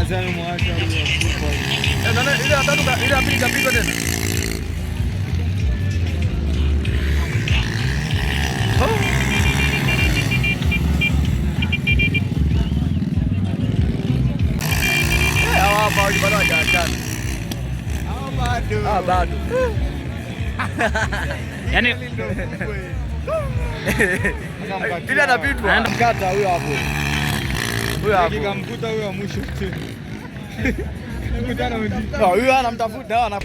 Sasa mwacha huyo. Ile atatu ile apili kapigwa tena. Hawa bado hajaachana. Bado. Yaani bila anapitwa. Mkata huyo hapo. Huyo hapo. Nikamkuta huyo mwisho tena. Nikutana wengine. Huyo anamtafuta ana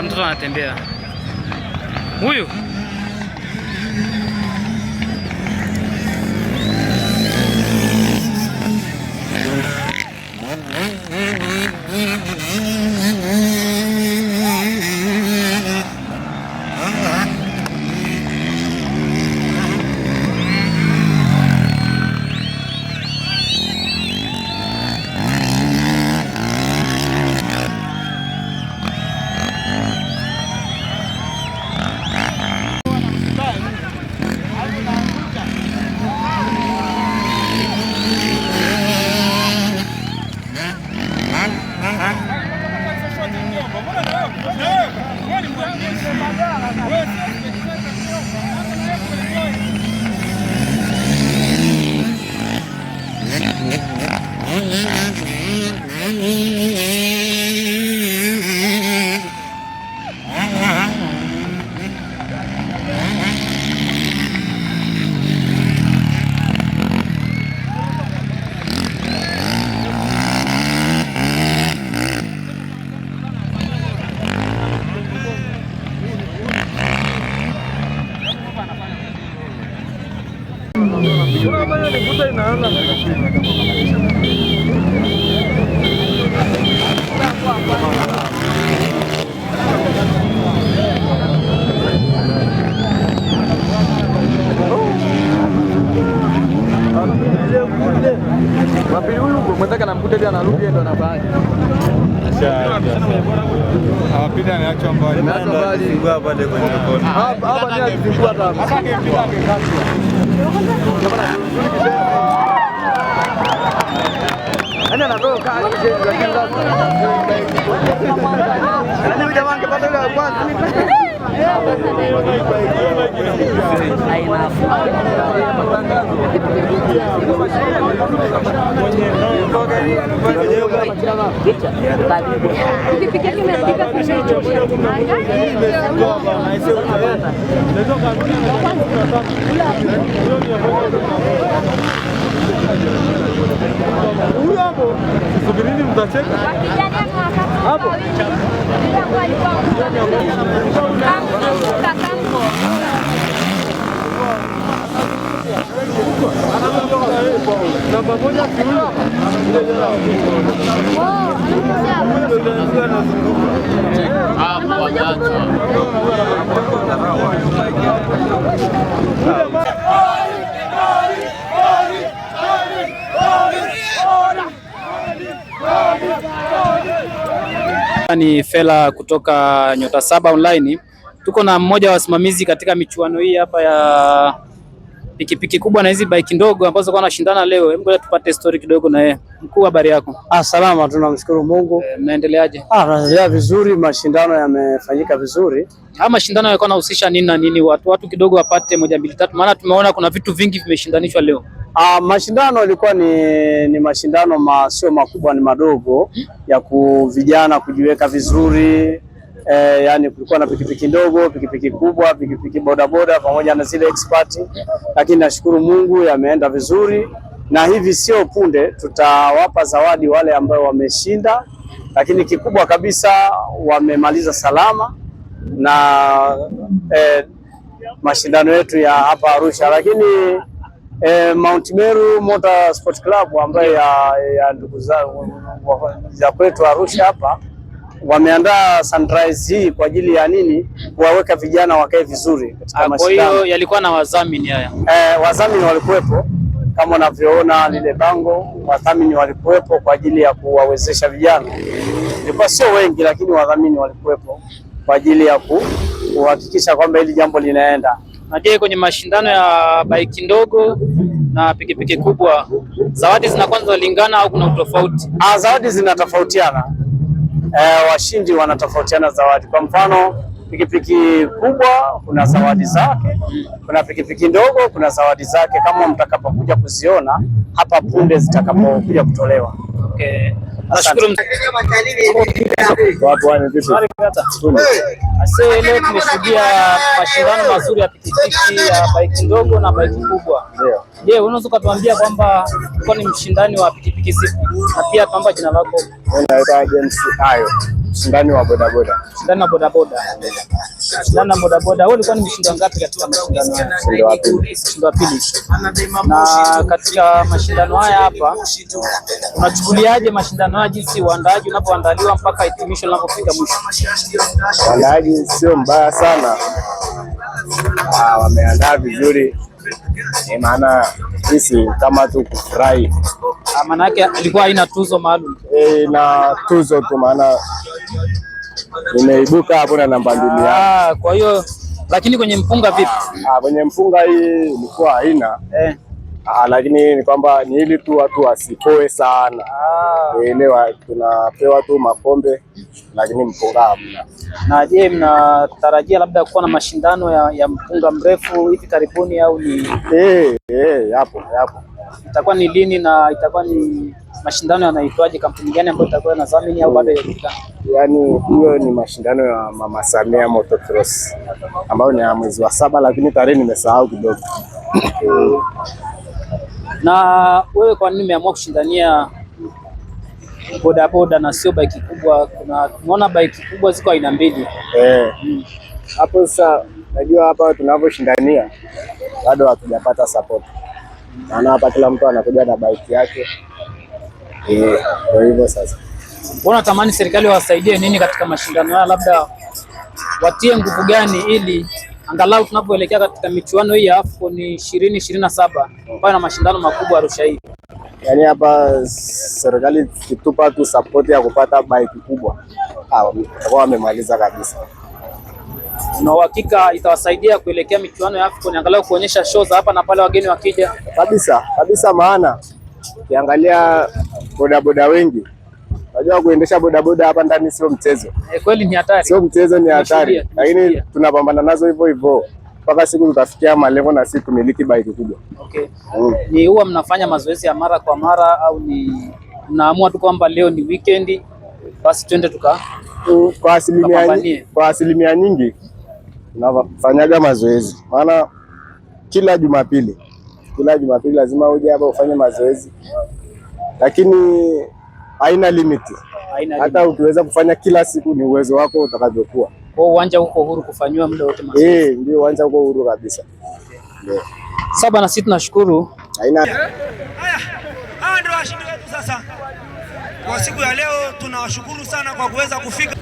mtoto anatembea huyu. Mwenzake anamkuta tena anarudi ndo anabaki. Hawapita anaachwa mbali. Zingua pale kwenye kona. Hapa ni zingua hapa. Hapa angepita angekati. Ana anatoka akijeni lakini ndio jamaa angepata ile ya kwanza. Subirini mtacheka. Hapo. Namba moja kiuno. Ni Fela kutoka Nyota Saba Online. Tuko na mmoja wa wasimamizi katika michuano hii hapa ya pikipiki kubwa na hizi bike ndogo ambazo kwa nashindana leo. Hebu ngoja tupate story kidogo na yeye. Mkuu, habari yako? Salama, tunamshukuru Mungu. Mnaendeleaje? Tunaendelea vizuri, mashindano yamefanyika vizuri. Mashindano yalikuwa yanahusisha nini na nini? Watu kidogo wapate 1 2 3, maana tumeona kuna vitu vingi vimeshindanishwa leo. Mashindano ilikuwa ni mashindano sio makubwa, ni madogo ya vijana kujiweka vizuri. Yani kulikuwa na pikipiki ndogo, pikipiki kubwa, pikipiki bodaboda pamoja na zile expert, lakini nashukuru Mungu yameenda vizuri, na hivi sio punde tutawapa zawadi wale ambao wameshinda, lakini kikubwa kabisa wamemaliza salama na mashindano yetu ya hapa Arusha. Lakini Mount Meru Motor Sport Club ambayo ya ndugu za kwetu Arusha hapa wameandaa sunrise hii kwa ajili ya nini? Kuwaweka vijana wakae vizuri katika mashindano. Kwa hiyo yalikuwa na wadhamini haya. Wadhamini walikuwepo kama unavyoona lile bango, wadhamini walikuwepo kwa ajili ya kuwawezesha vijana. Ilikuwa sio wengi, lakini wadhamini walikuwepo kwa ajili ya kuhakikisha kwamba hili jambo linaenda. Na je, kwenye mashindano ya bike ndogo na pikipiki kubwa zawadi zinakuwa zinalingana au kuna utofauti? Zawadi zinatofautiana. Washindi wanatofautiana zawadi. Kwa mfano, pikipiki kubwa kuna zawadi zake, kuna pikipiki ndogo kuna zawadi zake, kama mtakapokuja kuziona hapa punde zitakapokuja kutolewa. Okay. Nashukuru. Leo tumeshuhudia mashindano mazuri ya pikipiki ya bike ndogo na bike kubwa. Je, unaweza kutuambia kwamba uko ni mshindani wa pikipiki zipi? Na pia tuomba jina lako. Naitwa James Ayo, mshindani wa bodaboda. Mshindani wa bodaboda. Mshindani wa bodaboda. Wewe ulikuwa ni mshindani ngapi katika mashindano haya? Mshindani wa pili. Na katika mashindano haya hapa unachukuliaje mashindano haya, jinsi uandaaji unapoandaliwa mpaka hitimisho linapofika mwisho? Uandaaji sio mbaya sana. Wameandaa vizuri. Maana sisi kama tu kufurahi. Maana yake ilikuwa haina tuzo maalum. Na tuzo tu, maana imeibuka hapo na namba 2. Kwa hiyo lakini kwenye mpunga vipi? Kwenye mpunga hii ilikuwa haina. Lakini ni kwamba ni ili tu watu wasipoe sana. Elewa, tunapewa tu makombe lakini mpunga hamna. Na je, mnatarajia labda kuwa na mashindano ya mpunga mrefu hivi karibuni au ni? Yapo. Itakuwa ni lini na itakuwa ni mashindano yanaitwaje? Kampuni gani ambayo itakuwa inadhamini au bado haijajulikana? Yaani hiyo ni mashindano ya Mama Samia Motocross ambayo ni ya mwezi wa 7, lakini tarehe nimesahau kidogo. Na wewe kwa nini umeamua kushindania bodaboda na sio bike kubwa? Tunaona bike kubwa ziko aina mbili. Hapo sasa najua hapa tunavyoshindania bado hatujapata support. Maana hapa kila mtu anakuja na bike yake. Kwa hivyo sasa Unatamani serikali wasaidie nini katika mashindano haya, labda watie nguvu gani ili angalau tunapoelekea katika michuano hii ya AFCON 2027 ambayo na mashindano makubwa Arusha hii? Yaani hapa serikali kitupa tu support ya kupata bike kubwa, watakuwa wamemaliza kabisa. Na uhakika itawasaidia kuelekea michuano ya AFCON, angalau kuonyesha show za hapa na pale wageni wakija? Kabisa, maana ukiangalia bodaboda wengi, unajua kuendesha bodaboda hapa ndani sio mchezo. Kweli ni hatari. Sio mchezo, ni hatari. Lakini tunapambana nazo hivyo mpaka siku tutafikia malengo na sisi tumiliki bike kubwa. Okay. Ni huwa mnafanya mazoezi ya mara kwa mara au ni mnaamua tu kwamba leo ni weekend basi twende kwa asilimia nyingi tunafanyaga mazoezi, maana kila Jumapili lazima uje hapa ufanye mazoezi, lakini haina limit. Hata ukiweza kufanya kila siku ni uwezo wako utakavyokuwa. Kwa uwanja uko huru kufanywa muda wote mazoezi? Ndio, uwanja uko huru kabisa. Ndio. Sasa na sisi tunashukuru. Hawa ndio washindi wetu sasa. Kwa siku ya leo tunawashukuru sana kwa kuweza kufika.